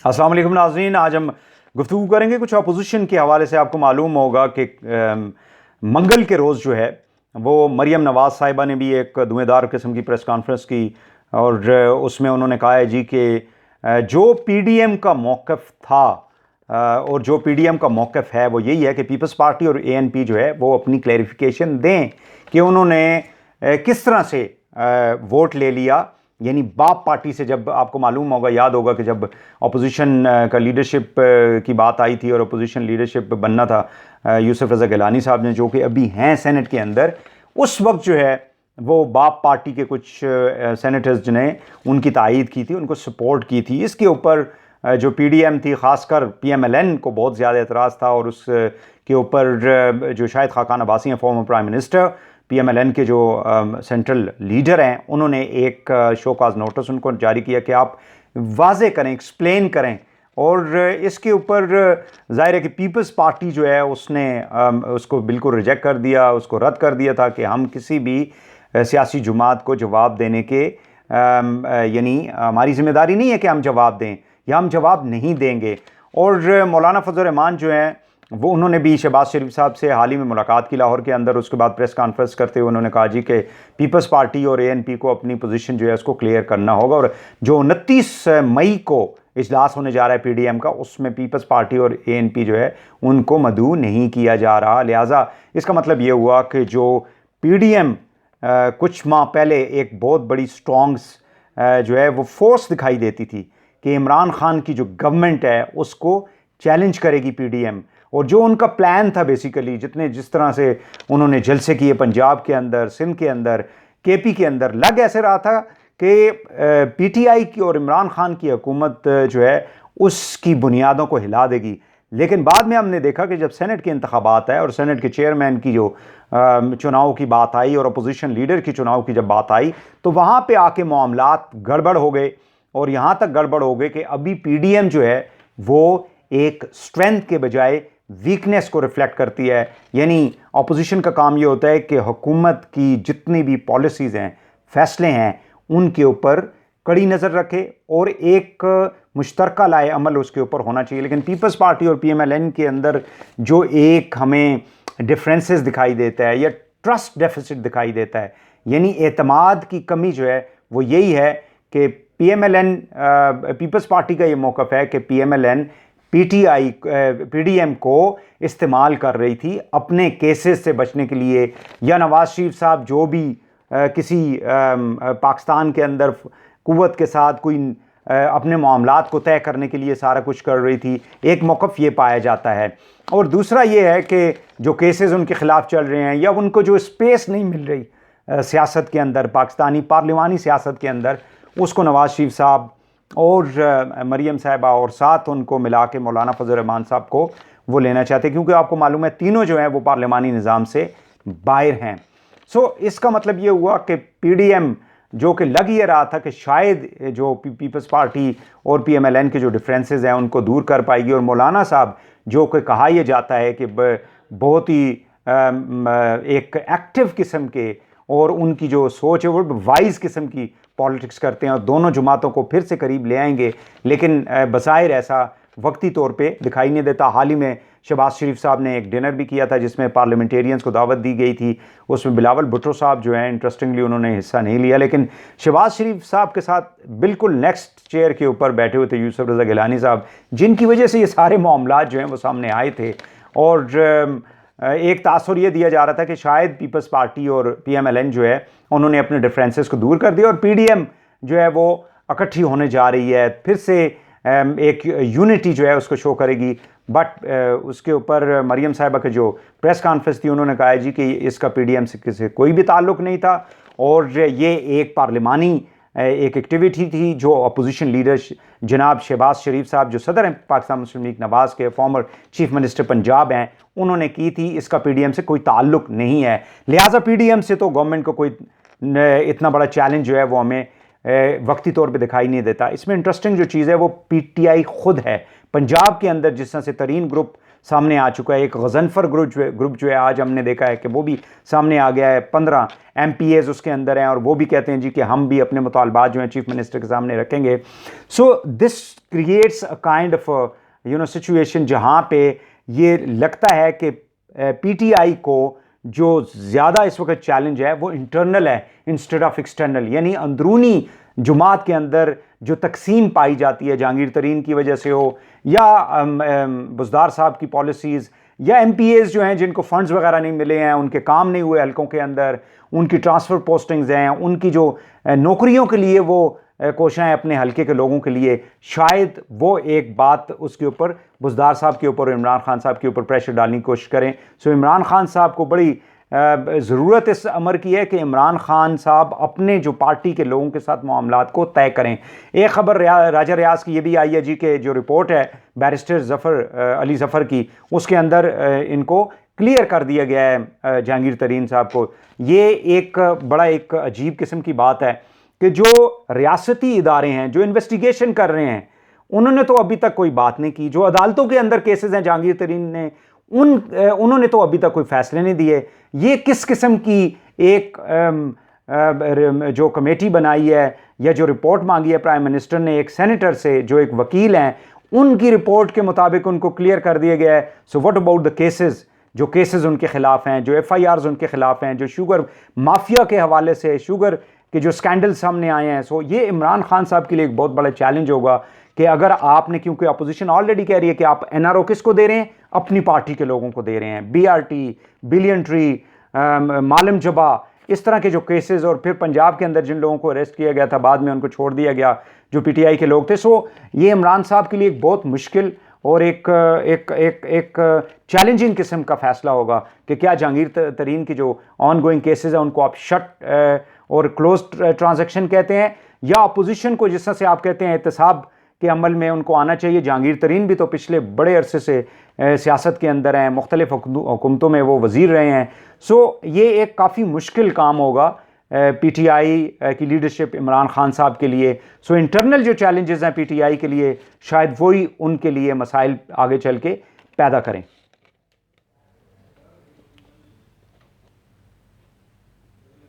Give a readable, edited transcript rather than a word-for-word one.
अस्सलाम वालेकुम नाज़रीन, आज हम गुफ्तगू करेंगे कुछ अपोजिशन के हवाले से। आपको मालूम होगा कि मंगल के रोज़ जो है वो मरियम नवाज़ साहिबा ने भी एक धुएंधार किस्म की प्रेस कॉन्फ्रेंस की और उसमें उन्होंने कहा है जी कि जो पीडीएम का मौक़िफ़ था और जो पीडीएम का मौक़िफ़ है वो यही है कि पीपल्स पार्टी और एएनपी जो है वो अपनी क्लैरिफिकेशन दें कि उन्होंने किस तरह से वोट ले लिया। यानी बाप पार्टी से, जब आपको मालूम होगा, याद होगा कि जब अपोजिशन का लीडरशिप की बात आई थी और अपोजिशन लीडरशिप बनना था यूसुफ रज़ा गिलानी साहब ने, जो कि अभी हैं सेनेट के अंदर, उस वक्त जो है वो बाप पार्टी के कुछ सेनेटर्स ने उनकी तायीद की थी, उनको सपोर्ट की थी। इसके ऊपर जो पीडीएम थी, ख़ासकर पीएमएलएन को बहुत ज़्यादा एतराज़ था और उसके ऊपर जो शाहिद खाकान अब्बासी हैं, फॉर्मर प्राइम मिनिस्टर, पीएमएलएन के जो सेंट्रल लीडर हैं, उन्होंने एक शो काज नोटिस उनको जारी किया कि आप वाज़े करें, एक्सप्लेन करें। और इसके ऊपर ज़ाहिर है कि पीपल्स पार्टी जो है उसने उसको बिल्कुल रिजेक्ट कर दिया, उसको रद्द कर दिया था कि हम किसी भी सियासी जमात को जवाब देने के यानी हमारी ज़िम्मेदारी नहीं है कि हम जवाब दें या हम जवाब नहीं देंगे। और मौलाना फजल रहमान जो हैं वो, उन्होंने भी शहबाज शरीफ साहब से हाल ही में मुलाकात की लाहौर के अंदर। उसके बाद प्रेस कॉन्फ्रेंस करते हुए उन्होंने कहा जी कि पीपल्स पार्टी और एएनपी को अपनी पोजीशन जो है उसको क्लियर करना होगा और जो 29 मई को इजलास होने जा रहा है पीडीएम का, उसमें पीपल्स पार्टी और एएनपी जो है उनको मदऊ नहीं किया जा रहा। लिहाजा इसका मतलब ये हुआ कि जो पीडीएम कुछ माह पहले एक बहुत बड़ी स्ट्रॉन्ग जो है वो फोर्स दिखाई देती थी कि इमरान खान की जो गवर्नमेंट है उसको चैलेंज करेगी पीडीएम, और जो उनका प्लान था बेसिकली, जिस तरह से उन्होंने जलसे किए पंजाब के अंदर, सिंध के अंदर, केपी के अंदर, लग ऐसे रहा था कि पीटीआई की और इमरान खान की हुकूमत जो है उसकी बुनियादों को हिला देगी। लेकिन बाद में हमने देखा कि जब सेनेट के इंतखाबात आए और सेनेट के चेयरमैन की जो चुनाव की बात आई और अपोजिशन लीडर की चुनाव की जब बात आई, तो वहाँ पे आके मामलात गड़बड़ हो गए। और यहाँ तक गड़बड़ हो गए कि अभी पीडीएम जो है वो एक स्ट्रेंथ के बजाय वीकनेस को रिफ्लेक्ट करती है। यानी अपोजिशन का काम ये होता है कि हुकूमत की जितनी भी पॉलिसीज़ हैं, फैसले हैं, उनके ऊपर कड़ी नज़र रखे और एक मुश्तरका लाए अमल उसके ऊपर होना चाहिए। लेकिन पीपल्स पार्टी और पीएमएलएन के अंदर जो एक हमें डिफरेंसेस दिखाई देता है या ट्रस्ट डेफिसिट दिखाई देता है, यानी एतमाद की कमी जो है वो यही है कि पीएमएलएन, पीपल्स पार्टी का ये मौक़िफ़ है कि पीएमएलएन पीडीएम को इस्तेमाल कर रही थी अपने केसेस से बचने के लिए, या नवाज शरीफ साहब जो भी किसी पाकिस्तान के अंदर कुव्वत के साथ कोई अपने मामलात को तय करने के लिए सारा कुछ कर रही थी। एक मौक़िफ़ ये पाया जाता है। और दूसरा ये है कि जो केसेस उनके ख़िलाफ़ चल रहे हैं या उनको जो स्पेस नहीं मिल रही सियासत के अंदर, पाकिस्तानी पार्लिमानी सियासत के अंदर, उसको नवाज शरीफ साहब और मरियम साहिबा और साथ उनको मिला के मौलाना फजल रहमान साहब को वो लेना चाहते, क्योंकि आपको मालूम है तीनों जो हैं वो पार्लिमानी निज़ाम से बाहर हैं। इसका मतलब ये हुआ कि पीडीएम, जो कि लग ये रहा था कि शायद जो पीपल्स पार्टी और पीएमएलएन के जो डिफरेंसेस हैं उनको दूर कर पाएगी, और मौलाना साहब जो कि कहा यह जाता है कि बहुत ही एक एक्टिव किस्म के और उनकी जो सोच है वो वाइज किस्म की पॉलिटिक्स करते हैं और दोनों जमातों को फिर से करीब ले आएंगे, लेकिन बज़ाहिर ऐसा वक्ती तौर पे दिखाई नहीं देता। हाल ही में शहबाज शरीफ साहब ने एक डिनर भी किया था जिसमें पार्लियामेंटेरियंस को दावत दी गई थी। उसमें बिलावल भुट्टो साहब जो हैं, इंटरेस्टिंगली उन्होंने हिस्सा नहीं लिया, लेकिन शहबाज शरीफ साहब के साथ बिल्कुल नेक्स्ट चेयर के ऊपर बैठे हुए थे यूसुफ रज़ा गिलानी साहब, जिनकी वजह से ये सारे मामलात जो हैं वो सामने आए थे। और एक तासुर ये दिया जा रहा था कि शायद पीपल्स पार्टी और पीएमएलएन जो है उन्होंने अपने डिफरेंसेस को दूर कर दिया और पीडीएम जो है वो इकट्ठी होने जा रही है, फिर से एक यूनिटी जो है उसको शो करेगी। बट उसके ऊपर मरियम साहिबा के जो प्रेस कॉन्फ्रेंस थी, उन्होंने कहा जी कि इसका पीडीएम से कोई भी ताल्लुक़ नहीं था और ये एक पार्लिमानी एक एक्टिविटी थी जो अपोजिशन लीडर जनाब शहबाज शरीफ साहब, जो सदर हैं पाकिस्तान मुस्लिम लीग नवाज़ के, फॉर्मर चीफ मिनिस्टर पंजाब हैं, उन्होंने की थी। इसका पीडीएम से कोई ताल्लुक़ नहीं है। लिहाजा पीडीएम से तो गवर्नमेंट को कोई इतना बड़ा चैलेंज जो है वो हमें वक्ती तौर पे दिखाई नहीं देता। इसमें इंटरेस्टिंग जो चीज़ है वो पीटीआई खुद है। पंजाब के अंदर जिस तरह से तरीन ग्रुप सामने आ चुका है। एक गजनफर ग्रुप जो है आज हमने देखा है कि वो भी सामने आ गया है। 15 MPAs उसके अंदर हैं और वो भी कहते हैं जी कि हम भी अपने मुतालबात जो हैं चीफ मिनिस्टर के सामने रखेंगे। So this creates a kind of situation जहाँ पे ये लगता है कि PTI को जो ज़्यादा इस वक्त चैलेंज है वो इंटरनल है इंस्टेड ऑफ एक्सटर्नल, यानी अंदरूनी जुमात के अंदर जो तकसीम पाई जाती है जहांगीर तरीन की वजह से हो या बुज़दार साहब की पॉलिसीज़ या MPAs जो हैं जिनको फंड्स वगैरह नहीं मिले हैं, उनके काम नहीं हुए हलकों के अंदर, उनकी ट्रांसफ़र पोस्टिंग्स हैं, उनकी जो नौकरियों के लिए वो कोशिशें अपने हलके के लोगों के लिए, शायद वो एक बात उसके ऊपर बुज़दार साहब के ऊपर, इमरान खान साहब के ऊपर प्रेशर डालने की कोशिश करें। सो इमरान खान साहब को बड़ी ज़रूरत इस अमर की है कि इमरान खान साहब अपने जो पार्टी के लोगों के साथ मामलात को तय करें। एक खबर राजा रियाज की ये भी आई है जी कि जो रिपोर्ट है बैरिस्टर अली ज़फ़र की, उसके अंदर इनको क्लियर कर दिया गया है जहांगीर तरीन साहब को। ये एक बड़ा एक अजीब किस्म की बात है कि जो रियासती इदारे हैं जो इन्वेस्टिगेशन कर रहे हैं उन्होंने तो अभी तक कोई बात नहीं की। जो अदालतों के अंदर केसेस हैं जहांगीर तरीन ने उन्होंने तो अभी तक कोई फैसले नहीं दिए। ये किस किस्म की एक जो कमेटी बनाई है या जो रिपोर्ट मांगी है प्राइम मिनिस्टर ने एक सेनेटर से जो एक वकील हैं, उनकी रिपोर्ट के मुताबिक उनको क्लियर कर दिया गया है। So what about the cases, जो केसेस उनके खिलाफ हैं, जो FIRs उनके खिलाफ हैं, जो शुगर माफिया के हवाले से शुगर के जो स्कैंडल सामने आए हैं। सो ये इमरान खान साहब के लिए एक बहुत बड़ा चैलेंज होगा कि अगर आपने, क्योंकि अपोजिशन ऑलरेडी कह रही है कि आप NRO किसको दे रहे हैं, अपनी पार्टी के लोगों को दे रहे हैं, BRT, बिलियन ट्री, मालम जबा, इस तरह के जो केसेस, और फिर पंजाब के अंदर जिन लोगों को अरेस्ट किया गया था बाद में उनको छोड़ दिया गया जो PTI के लोग थे। सो ये इमरान साहब के लिए एक बहुत मुश्किल और एक चैलेंजिंग किस्म का फैसला होगा कि क्या जहांगीर तरीन की जो ऑन गोइंग केसेस हैं उनको आप शट और क्लोज ट्रांजैक्शन कहते हैं, या अपोजिशन को जिस तरह से आप कहते हैं एहतसाब के अमल में उनको आना चाहिए। जहांगीर तरीन भी तो पिछले बड़े अरसे से सियासत के अंदर हैं, मुख्तलिफ हुकूमतों में वो वज़ीर रहे हैं। सो ये एक काफ़ी मुश्किल काम होगा PTI की लीडरशिप इमरान खान साहब के लिए। सो इंटरनल जो चैलेंजेस हैं PTI के लिए, शायद वही उनके लिए मसाइल आगे चल के पैदा करें।